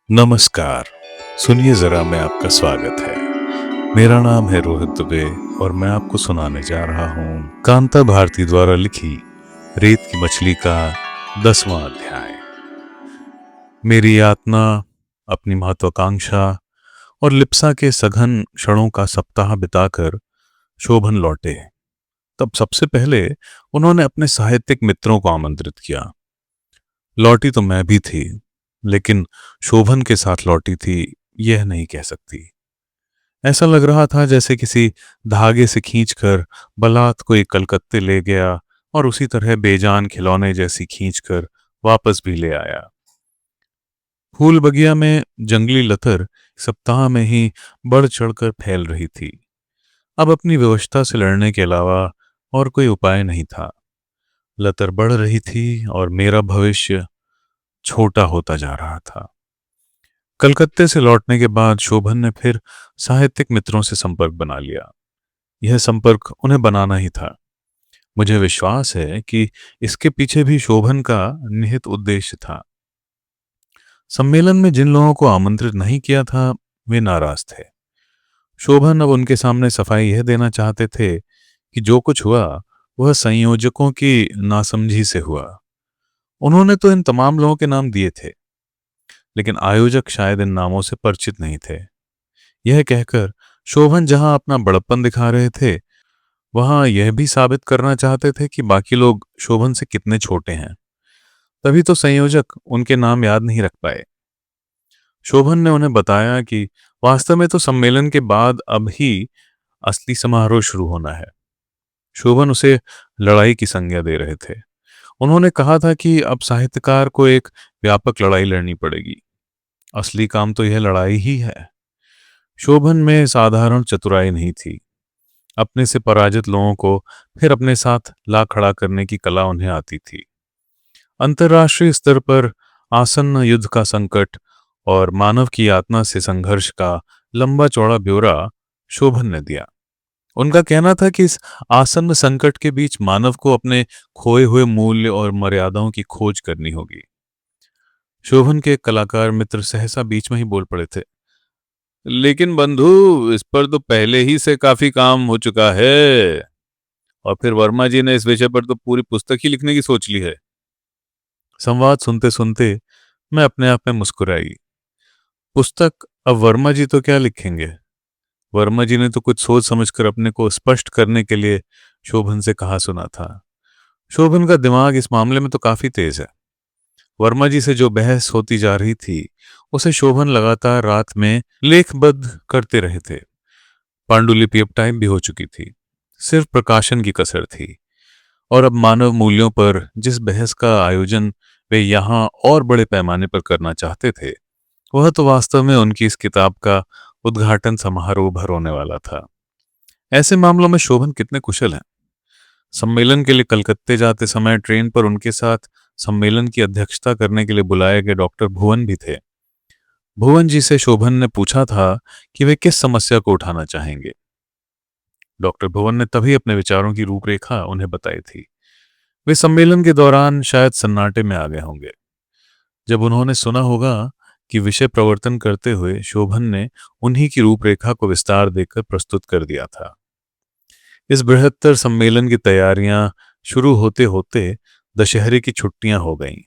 नमस्कार। सुनिए जरा, मैं आपका स्वागत है। मेरा नाम है रोहित दुबे और मैं आपको सुनाने जा रहा हूँ कांता भारती द्वारा लिखी रेत की मछली का 10वां अध्याय। मेरी यातना, अपनी महत्वाकांक्षा और लिप्सा के सघन क्षणों का सप्ताह बिताकर शोभन लौटे। तब सबसे पहले उन्होंने अपने साहित्यिक मित्रों को आमंत्रित किया। लौटी तो मैं भी थी, लेकिन शोभन के साथ लौटी थी यह नहीं कह सकती। ऐसा लग रहा था जैसे किसी धागे से खींचकर बलात कोई कलकत्ते ले गया और उसी तरह बेजान खिलौने जैसी खींचकर वापस भी ले आया। फूल बगिया में जंगली लतर सप्ताह में ही बढ़ चढ़कर फैल रही थी। अब अपनी व्यवस्था से लड़ने के अलावा और कोई उपाय नहीं था। लतर बढ़ रही थी और मेरा भविष्य छोटा होता जा रहा था। कलकत्ते से लौटने के बाद शोभन ने फिर साहित्यिक मित्रों से संपर्क बना लिया। यह संपर्क उन्हें बनाना ही था। मुझे विश्वास है कि इसके पीछे भी शोभन का निहित उद्देश्य था। सम्मेलन में जिन लोगों को आमंत्रित नहीं किया था वे नाराज थे। शोभन अब उनके सामने सफाई यह देना चाहते थे कि जो कुछ हुआ वह संयोजकों की नासमझी से हुआ। उन्होंने तो इन तमाम लोगों के नाम दिए थे, लेकिन आयोजक शायद इन नामों से परिचित नहीं थे। यह कहकर शोभन जहां अपना बड़प्पन दिखा रहे थे, वहां यह भी साबित करना चाहते थे कि बाकी लोग शोभन से कितने छोटे हैं। तभी तो संयोजक उनके नाम याद नहीं रख पाए। शोभन ने उन्हें बताया कि वास्तव में तो सम्मेलन के बाद अब ही असली समारोह शुरू होना है। शोभन उसे लड़ाई की संज्ञा दे रहे थे। उन्होंने कहा था कि अब साहित्यकार को एक व्यापक लड़ाई लड़नी पड़ेगी। असली काम तो यह लड़ाई ही है। शोभन में साधारण चतुराई नहीं थी। अपने से पराजित लोगों को फिर अपने साथ ला खड़ा करने की कला उन्हें आती थी। अंतर्राष्ट्रीय स्तर पर आसन्न युद्ध का संकट और मानव की यातना से संघर्ष का लंबा चौड़ा ब्यौरा शोभन ने दिया। उनका कहना था कि इस आसन्न संकट के बीच मानव को अपने खोए हुए मूल्य और मर्यादाओं की खोज करनी होगी। शोभन के कलाकार मित्र सहसा बीच में ही बोल पड़े थे, लेकिन बंधु, इस पर तो पहले ही से काफी काम हो चुका है और फिर वर्मा जी ने इस विषय पर तो पूरी पुस्तक ही लिखने की सोच ली है। संवाद सुनते सुनते मैं अपने आप में मुस्कुराई। पुस्तक अब वर्मा जी तो क्या लिखेंगे? वर्मा जी ने तो कुछ सोच समझकर अपने को स्पष्ट करने के लिए शोभन से कहा सुना था। शोभन का दिमाग इस मामले में तो काफी तेज है। वर्मा जी से जो बहस होती जा रही थी उसे शोभन लगातार रात में लेखबद्ध करते रहे थे। पांडुलिपि अब टाइप भी हो चुकी थी। सिर्फ प्रकाशन की कसर थी। और अब मानव मूल्यों पर जिस बहस का आयोजन वे यहाँ और बड़े पैमाने पर करना चाहते थे, वह तो वास्तव में उनकी इस किताब का उद्घाटन समारोह भर होने वाला था। ऐसे मामलों में शोभन कितने कुशल हैं। सम्मेलन के लिए कलकत्ते जाते समय ट्रेन पर उनके साथ सम्मेलन की अध्यक्षता करने के लिए बुलाए गए डॉक्टर भुवन भी थे। भुवन जी से शोभन ने पूछा था कि वे किस समस्या को उठाना चाहेंगे। डॉक्टर भुवन ने तभी अपने विचारों की रूपरेखा उन्हें बताई थी। वे सम्मेलन के दौरान शायद सन्नाटे में आ गए होंगे। जब उन्होंने सुना होगा कि विषय प्रवर्तन करते हुए शोभन ने उन्हीं की रूपरेखा को विस्तार देकर प्रस्तुत कर दिया था। इस बृहत्तर सम्मेलन की तैयारियां शुरू होते होते दशहरे की छुट्टियां हो गईं।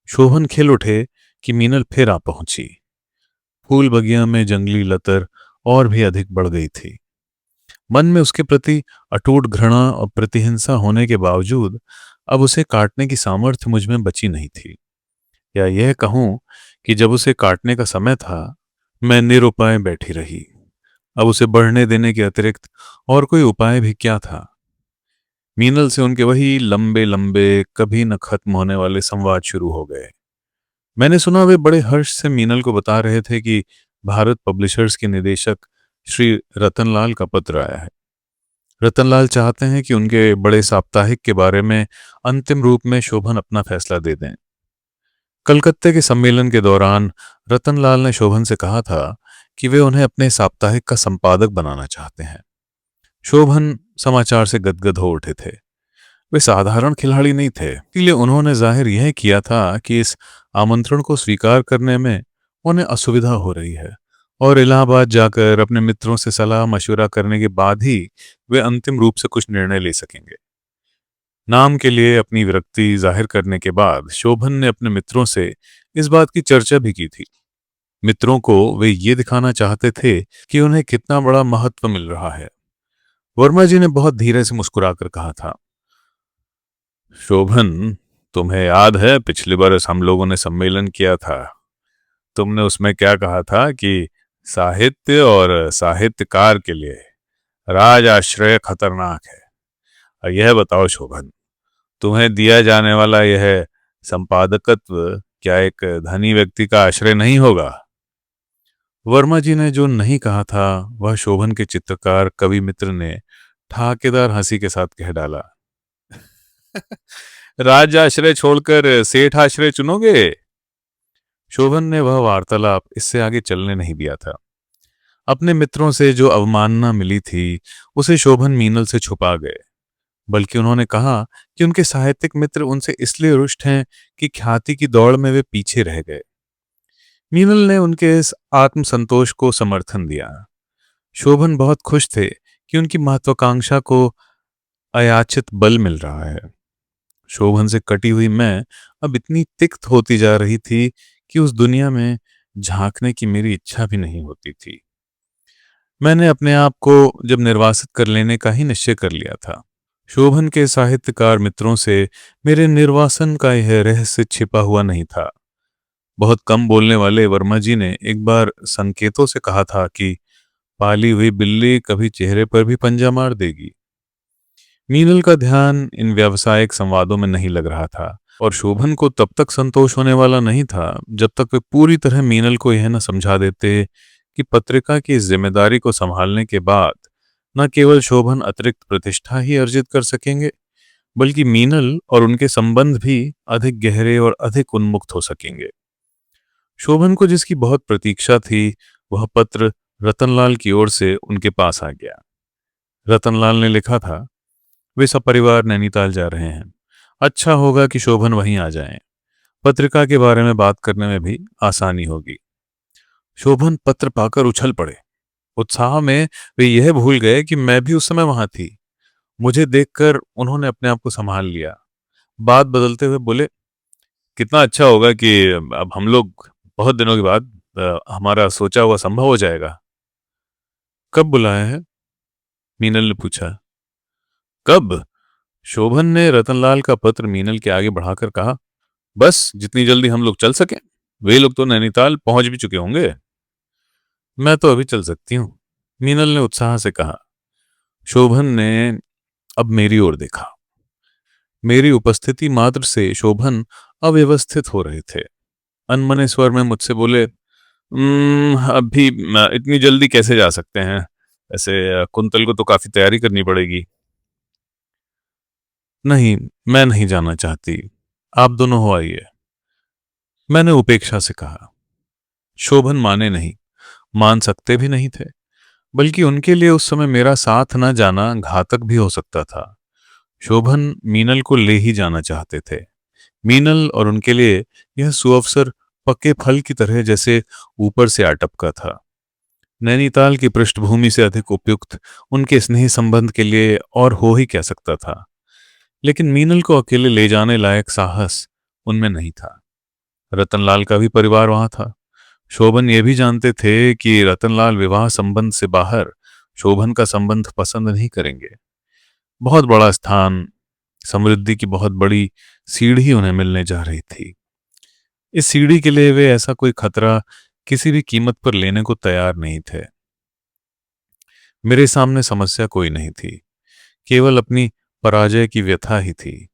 शोभन खिल उठे कि मीनल फिर आ पहुंची। फूल बगिया में जंगली लतर और भी अधिक बढ़ गई थी। मन में उसके प्रति अटूट घृणा और प्रतिहिंसा होने के बावजूद अब उसे काटने की सामर्थ्य मुझ में बची नहीं थी। या यह कहूं कि जब उसे काटने का समय था, मैं निरुपाय बैठी रही। अब उसे बढ़ने देने के अतिरिक्त और कोई उपाय भी क्या था? मीनल से उनके वही लंबे लंबे कभी न खत्म होने वाले संवाद शुरू हो गए। मैंने सुना वे बड़े हर्ष से मीनल को बता रहे थे कि भारत पब्लिशर्स के निदेशक श्री रतनलाल का पत्र आया है। रतनलाल चाहते हैं कि उनके बड़े साप्ताहिक के बारे में अंतिम रूप में शोभन अपना फैसला दे दें। कलकत्ते के सम्मेलन के दौरान रतनलाल ने शोभन से कहा था कि वे उन्हें अपने साप्ताहिक का संपादक बनाना चाहते हैं। शोभन समाचार से गदगद हो उठे थे। वे साधारण खिलाड़ी नहीं थे, इसलिए उन्होंने जाहिर यह किया था कि इस आमंत्रण को स्वीकार करने में उन्हें असुविधा हो रही है और इलाहाबाद जाकर अपने मित्रों से सलाह मशवरा करने के बाद ही वे अंतिम रूप से कुछ निर्णय ले सकेंगे। नाम के लिए अपनी विरक्ति जाहिर करने के बाद शोभन ने अपने मित्रों से इस बात की चर्चा भी की थी। मित्रों को वे ये दिखाना चाहते थे कि उन्हें कितना बड़ा महत्व मिल रहा है। वर्मा जी ने बहुत धीरे से मुस्कुराकर कहा था, शोभन, तुम्हें याद है पिछली बार हम लोगों ने सम्मेलन किया था? तुमने उसमें क्या कहा था कि साहित्य और साहित्यकार के लिए राज आश्रय खतरनाक है। और यह बताओ शोभन, तुम्हें दिया जाने वाला यह संपादकत्व क्या एक धनी व्यक्ति का आश्रय नहीं होगा? वर्मा जी ने जो नहीं कहा था वह शोभन के चित्रकार कवि मित्र ने ठाकेदार हंसी के साथ कह डाला। राज आश्रय छोड़कर सेठ आश्रय चुनोगे? शोभन ने वह वार्तालाप इससे आगे चलने नहीं दिया था। अपने मित्रों से जो अवमानना मिली थी उसे शोभन मीनल से छुपा गए। बल्कि उन्होंने कहा कि उनके साहित्यिक मित्र उनसे इसलिए रुष्ट हैं कि ख्याति की दौड़ में वे पीछे रह गए। मीनल ने उनके इस आत्मसंतोष को समर्थन दिया। शोभन बहुत खुश थे कि उनकी महत्वाकांक्षा को अयाचित बल मिल रहा है। शोभन से कटी हुई मैं अब इतनी तिक्त होती जा रही थी कि उस दुनिया में झांकने की मेरी इच्छा भी नहीं होती थी। मैंने अपने आप को जब निर्वासित कर लेने का ही निश्चय कर लिया था। शोभन के साहित्यकार मित्रों से मेरे निर्वासन का यह रहस्य छिपा हुआ नहीं था। बहुत कम बोलने वाले वर्मा जी ने एक बार संकेतों से कहा था कि पाली हुई बिल्ली कभी चेहरे पर भी पंजा मार देगी। मीनल का ध्यान इन व्यावसायिक संवादों में नहीं लग रहा था और शोभन को तब तक संतोष होने वाला नहीं था जब तक वे पूरी तरह मीनल को यह न समझा देते कि पत्रिका की इस जिम्मेदारी को संभालने के बाद न केवल शोभन अतिरिक्त प्रतिष्ठा ही अर्जित कर सकेंगे, बल्कि मीनल और उनके संबंध भी अधिक गहरे और अधिक उन्मुक्त हो सकेंगे। शोभन को जिसकी बहुत प्रतीक्षा थी वह पत्र रतनलाल की ओर से उनके पास आ गया। रतनलाल ने लिखा था, वे सपरिवार नैनीताल जा रहे हैं। अच्छा होगा कि शोभन वहीं आ जाएं। पत्रिका के बारे में बात करने में भी आसानी होगी। शोभन पत्र पाकर उछल पड़े। उत्साह में वे यह भूल गए कि मैं भी उस समय वहां थी। मुझे देखकर उन्होंने अपने आप को संभाल लिया। बात बदलते हुए बोले, कितना अच्छा होगा कि अब हम लोग बहुत दिनों के बाद हमारा सोचा हुआ संभव हो जाएगा। कब बुलाया है? मीनल ने पूछा। कब? शोभन ने रतनलाल का पत्र मीनल के आगे बढ़ाकर कहा, बस जितनी जल्दी हम लोग चल सकें। वे लोग तो नैनीताल पहुंच भी चुके होंगे। मैं तो अभी चल सकती हूँ, मीनल ने उत्साह से कहा। शोभन ने अब मेरी ओर देखा। मेरी उपस्थिति मात्र से शोभन अव्यवस्थित हो रहे थे। अनमने स्वर में मुझसे बोले, अभी इतनी जल्दी कैसे जा सकते हैं? ऐसे कुंतल को तो काफी तैयारी करनी पड़ेगी। नहीं, मैं नहीं जाना चाहती, आप दोनों हो आइए, मैंने उपेक्षा से कहा। शोभन माने नहीं, मान सकते भी नहीं थे, बल्कि उनके लिए उस समय मेरा साथ न जाना घातक भी हो सकता था। शोभन मीनल को ले ही जाना चाहते थे। मीनल और उनके लिए यह सुअवसर पक्के फल की तरह जैसे ऊपर से आ टपका था। नैनीताल की पृष्ठभूमि से अधिक उपयुक्त उनके स्नेही संबंध के लिए और हो ही क्या सकता था। लेकिन मीनल को अकेले ले जाने लायक साहस उनमें नहीं था। रतनलाल का भी परिवार वहां था। शोभन ये भी जानते थे कि रतनलाल विवाह संबंध से बाहर शोभन का संबंध पसंद नहीं करेंगे। बहुत बड़ा स्थान, समृद्धि की बहुत बड़ी सीढ़ी उन्हें मिलने जा रही थी। इस सीढ़ी के लिए वे ऐसा कोई खतरा किसी भी कीमत पर लेने को तैयार नहीं थे। मेरे सामने समस्या कोई नहीं थी, केवल अपनी पराजय की व्यथा ही थी।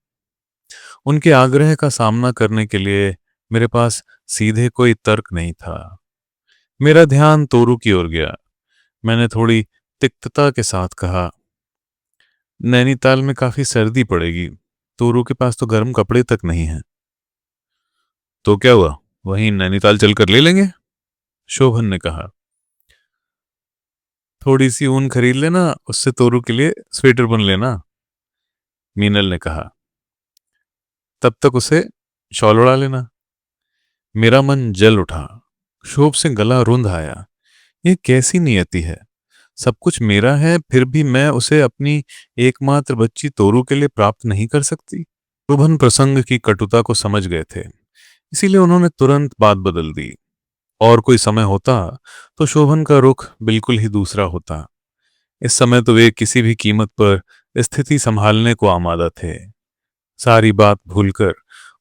उनके आग्रह का सामना करने के लिए मेरे पास सीधे कोई तर्क नहीं था। मेरा ध्यान तोरू की ओर गया। मैंने थोड़ी तिक्तता के साथ कहा, नैनीताल में काफी सर्दी पड़ेगी, तोरू के पास तो गर्म कपड़े तक नहीं हैं। तो क्या हुआ, वहीं नैनीताल चलकर ले लेंगे, शोभन ने कहा। थोड़ी सी ऊन खरीद लेना, उससे तोरू के लिए स्वेटर बुन लेना, मीनल ने कहा। तब तक उसे शॉल उड़ा लेना। मेरा मन जल उठा। क्षोभ से गला रुंध आया। ये कैसी नियति है? सब कुछ मेरा है, फिर भी मैं उसे अपनी एकमात्र बच्ची तोरू के लिए प्राप्त नहीं कर सकती। शोभन प्रसंग की कटुता को समझ गए थे, इसीलिए उन्होंने तुरंत बात बदल दी। और कोई समय होता तो शोभन का रुख बिल्कुल ही दूसरा होता। इस समय तो वे किसी भी कीमत पर स्थिति संभालने को आमादा थे। सारी बात भूलकर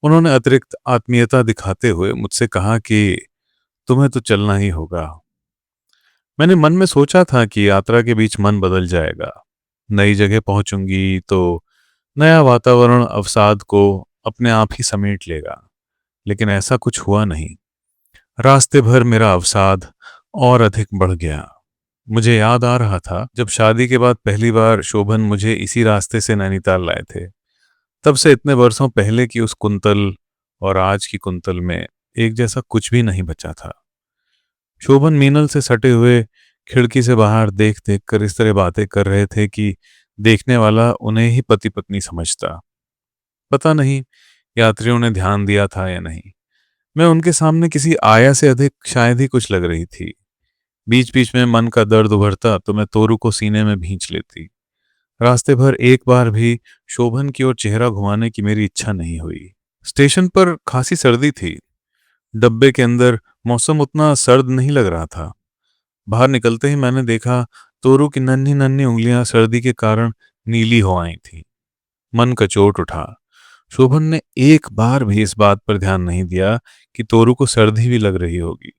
उन्होंने अतिरिक्त आत्मीयता दिखाते हुए मुझसे कहा कि तुम्हें तो चलना ही होगा। मैंने मन में सोचा था कि यात्रा के बीच मन बदल जाएगा, नई जगह पहुंचूंगी तो नया वातावरण अवसाद को अपने आप ही समेट लेगा। लेकिन ऐसा कुछ हुआ नहीं। रास्ते भर मेरा अवसाद और अधिक बढ़ गया। मुझे याद आ रहा था जब शादी के बाद पहली बार शोभन मुझे इसी रास्ते से नैनीताल लाए थे। तब से इतने वर्षों पहले की उस कुंतल और आज की कुंतल में एक जैसा कुछ भी नहीं बचा था। शोभन मीनल से सटे हुए खिड़की से बाहर देख देख कर इस तरह बातें कर रहे थे कि देखने वाला उन्हें ही पति पत्नी समझता। पता नहीं यात्रियों ने ध्यान दिया था या नहीं। मैं उनके सामने किसी आया से अधिक शायद ही कुछ लग रही थी। बीच बीच में मन का दर्द उभरता तो मैं तोरू को सीने में भींच लेती। रास्ते भर एक बार भी शोभन की ओर चेहरा घुमाने की मेरी इच्छा नहीं हुई। स्टेशन पर खासी सर्दी थी। डब्बे के अंदर मौसम उतना सर्द नहीं लग रहा था। बाहर निकलते ही मैंने देखा तोरू की नन्ही नन्ही उंगलियां सर्दी के कारण नीली हो आई थी। मन कचोट उठा। शोभन ने एक बार भी इस बात पर ध्यान नहीं दिया कि तोरू को सर्दी भी लग रही होगी।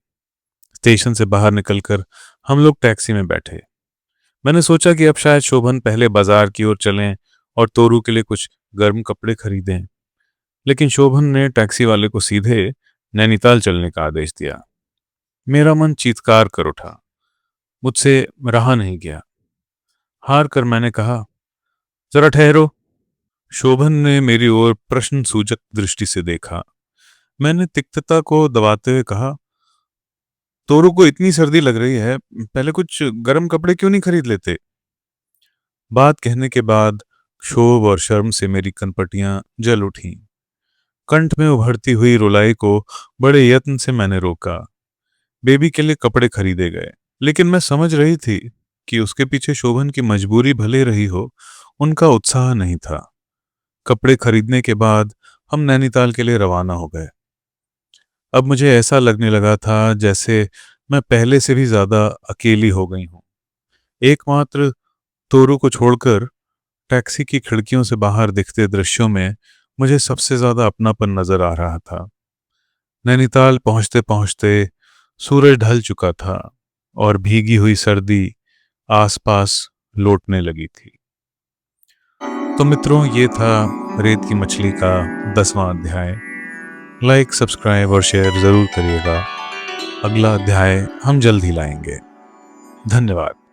स्टेशन से बाहर निकलकर हम लोग टैक्सी में बैठे। मैंने सोचा कि अब शायद शोभन पहले बाजार की ओर चलें और तोरू के लिए कुछ गर्म कपड़े खरीदें। लेकिन शोभन ने टैक्सी वाले को सीधे नैनीताल चलने का आदेश दिया। मेरा मन चीत्कार कर उठा। मुझसे रहा नहीं गया। हार कर मैंने कहा, जरा ठहरो। शोभन ने मेरी ओर प्रश्न सूचक दृष्टि से देखा। मैंने तिक्तता को दबाते हुए कहा, तोरू को इतनी सर्दी लग रही है, पहले कुछ गर्म कपड़े क्यों नहीं खरीद लेते? बात कहने के बाद क्षोभ और शर्म से मेरी कनपटियां जल उठीं। कंठ में उभरती हुई रुलाई को बड़े यत्न से मैंने रोका। बेबी के लिए कपड़े खरीदे गए, लेकिन मैं समझ रही थी कि उसके पीछे शोभन की मजबूरी भले रही हो, उनका उत्साह नहीं था। कपड़े खरीदने के बाद हम नैनीताल के लिए रवाना हो गए। अब मुझे ऐसा लगने लगा था जैसे मैं पहले से भी ज्यादा अकेली हो गई हूं। एकमात्र तोरू को छोड़कर टैक्सी की खिड़कियों से बाहर दिखते दृश्यों में मुझे सबसे ज्यादा अपनापन नजर आ रहा था। नैनीताल पहुंचते पहुंचते सूरज ढल चुका था और भीगी हुई सर्दी आसपास लौटने लगी थी। तो मित्रों, ये था रेत की मछली का 10वां अध्याय। लाइक, सब्सक्राइब और शेयर जरूर करिएगा। अगला अध्याय हम जल्द ही लाएंगे। धन्यवाद।